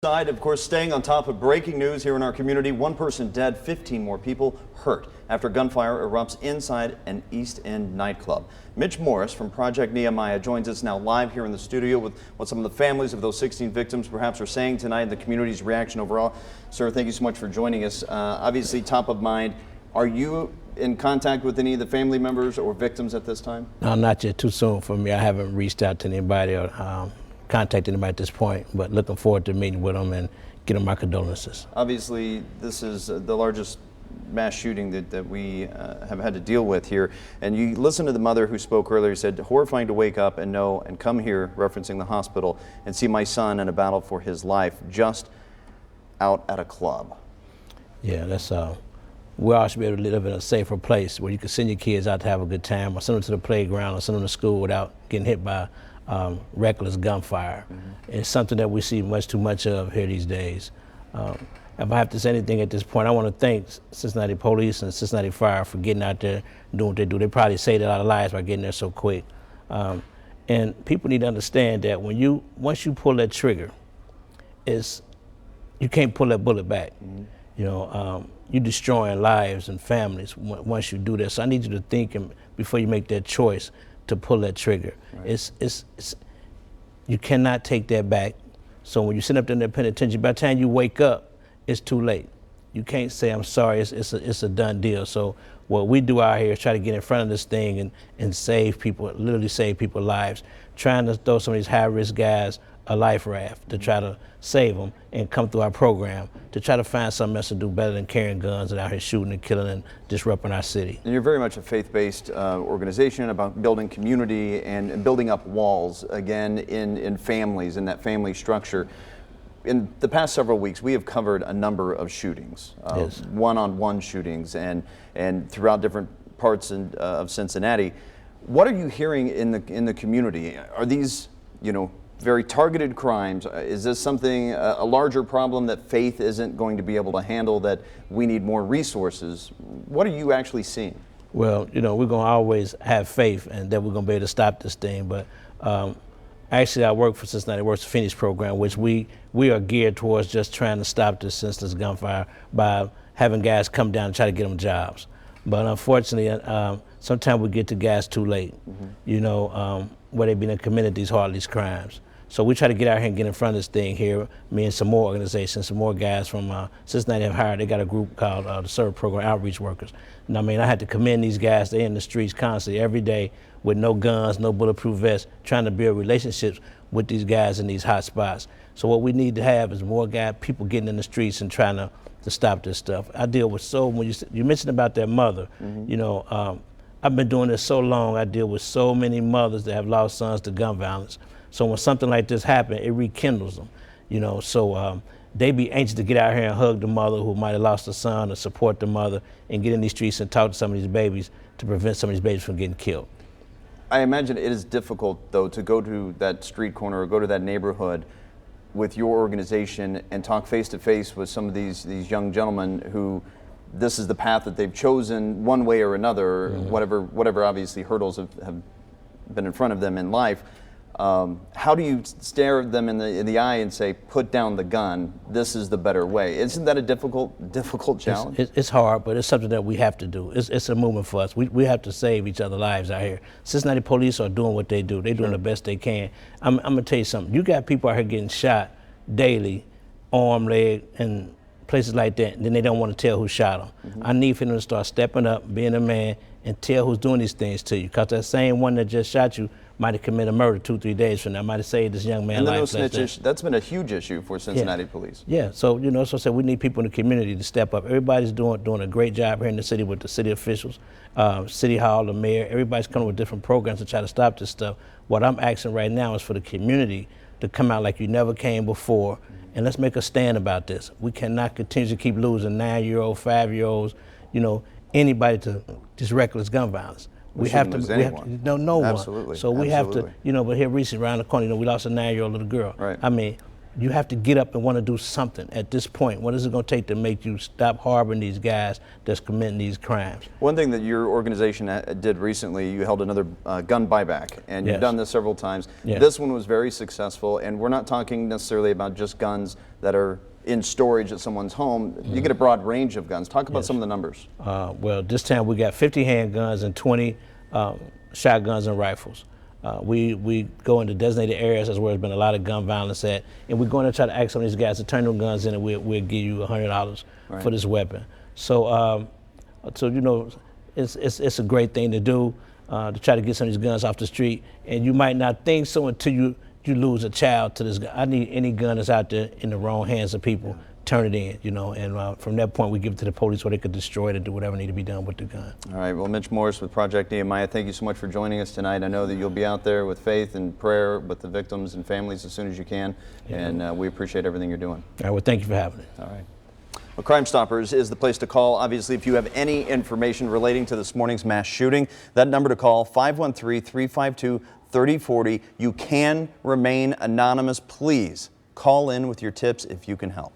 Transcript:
Side, of course, staying on top of breaking news here in our community. One person dead, 15 more people hurt after gunfire erupts inside an East End nightclub. Mitch Morris from Project Nehemiah joins us now live here in the studio with what some of the families of those 16 victims perhaps are saying tonight and the community's reaction overall. Sir, thank you so much for joining us. Obviously top of mind. Are you in contact with any of the family members or victims at this time? No, not yet. Too soon for me. I haven't reached out to anybody or contact anybody at this point, but looking forward to meeting with them and getting my condolences. Obviously, this is the largest mass shooting that we have had to deal with here. And you listen to the mother who spoke earlier, said, horrifying to wake up and know and come here, referencing the hospital, and see my son in a battle for his life just out at a club. Yeah, that's we all should be able to live in a safer place where you can send your kids out to have a good time, or send them to the playground, or send them to school without getting hit by reckless gunfire. It's something that we see much too much of here these days. If I have to say anything at this point, I want to thank Cincinnati Police and Cincinnati Fire for getting out there, doing what they do. They probably saved a lot of lives by getting there so quick. And people need to understand that once you pull that trigger, you can't pull that bullet back. You know, you're destroying lives and families once you do that. So I need you to think before you make that choice to pull that trigger. Right. You cannot take that back. So when you sit up there in that penitentiary, by the time you wake up, it's too late. You can't say, I'm sorry, it's a done deal. So what we do out here is try to get in front of this thing and save people, literally save people's lives, trying to throw some of these high-risk guys a life raft to try to save them and come through our program to try to find something else to do better than carrying guns and out here shooting and killing and disrupting our city. And you're very much a faith-based organization about building community and building up walls, again, in families, in that family structure. In the past several weeks, we have covered a number of shootings, Yes. one-on-one shootings, and throughout different parts of Cincinnati. What are you hearing in the community? Are these, very targeted crimes? Is this something, a larger problem that faith isn't going to be able to handle, that we need more resources? What are you actually seeing? Well, we're going to always have faith and that we're going to be able to stop this thing. But actually, I work for Cincinnati Works to Finish program, which we are geared towards just trying to stop this senseless gunfire by having guys come down and try to get them jobs. But unfortunately, sometimes we get to guys too late, where they've been committed these heartless crimes. So we try to get out here and get in front of this thing here. Me and some more organizations, some more guys from Cincinnati have hired. They got a group called the SERVE Program Outreach Workers. And I had to commend these guys. They're in the streets constantly, every day, with no guns, no bulletproof vests, trying to build relationships with these guys in these hot spots. So what we need to have is more people getting in the streets and trying to stop this stuff. I deal with when you mentioned about that mother, I've been doing this so long, I deal with so many mothers that have lost sons to gun violence. So when something like this happens, it rekindles them, so they be anxious to get out here and hug the mother who might have lost a son, or support the mother and get in these streets and talk to some of these babies to prevent some of these babies from getting killed. I imagine it is difficult, though, to go to that street corner or go to that neighborhood with your organization and talk face-to-face with some of these young gentlemen who this is the path that they've chosen one way or another, whatever obviously hurdles have been in front of them in life. How do you stare them in the eye and say, put down the gun, this is the better way? Isn't that a difficult challenge? It's hard, but it's something that we have to do. It's a movement for us. We have to save each other's lives out here. Cincinnati police are doing what they do. They're doing the best they can. I'm going to tell you something. You got people out here getting shot daily, arm, leg, and places like that, and then they don't want to tell who shot them. I need for them to start stepping up, being a man, and tell who's doing these things to you. Because that same one that just shot you might have committed a murder 2-3 days from now, might have saved this young man's life. And then that's been a huge issue for Cincinnati police. Yeah, so so I said we need people in the community to step up. Everybody's doing a great job here in the city with the city officials, City Hall, the mayor. Everybody's coming with different programs to try to stop this stuff. What I'm asking right now is for the community to come out like you never came before, and let's make a stand about this. We cannot continue to keep losing 9-year-olds, 5-year-olds, anybody to just reckless gun violence. We have to no one. Absolutely. So we have to, but here recently around the corner, we lost a 9-year-old little girl. Right. I mean, you have to get up and want to do something at this point. What is it going to take to make you stop harboring these guys that's committing these crimes? One thing that your organization did recently, you held another gun buyback, and you've done this several times. Yes. This one was very successful, and we're not talking necessarily about just guns that are in storage at someone's home. You get a broad range of guns. Talk about some of the numbers. Well, this time we got 50 handguns and 20 shotguns and rifles. We go into designated areas as where there's been a lot of gun violence at, and we're going to try to ask some of these guys to turn them guns in, and we'll give you $100 for this weapon. So, you know, it's a great thing to do, to try to get some of these guns off the street. And you might not think so until you lose a child to this gun. I need any gun that's out there in the wrong hands of people. Turn it in, you know, and from that point we give it to the police where they could destroy it and do whatever need to be done with the gun. All right, well, Mitch Morris with Project Nehemiah, thank you so much for joining us tonight. I know that you'll be out there with faith and prayer with the victims and families as soon as you can, and we appreciate everything you're doing. All right, well, thank you for having me. All right. Well, Crime Stoppers is the place to call. Obviously, if you have any information relating to this morning's mass shooting, that number to call, 513-352-3040. You can remain anonymous. Please call in with your tips if you can help.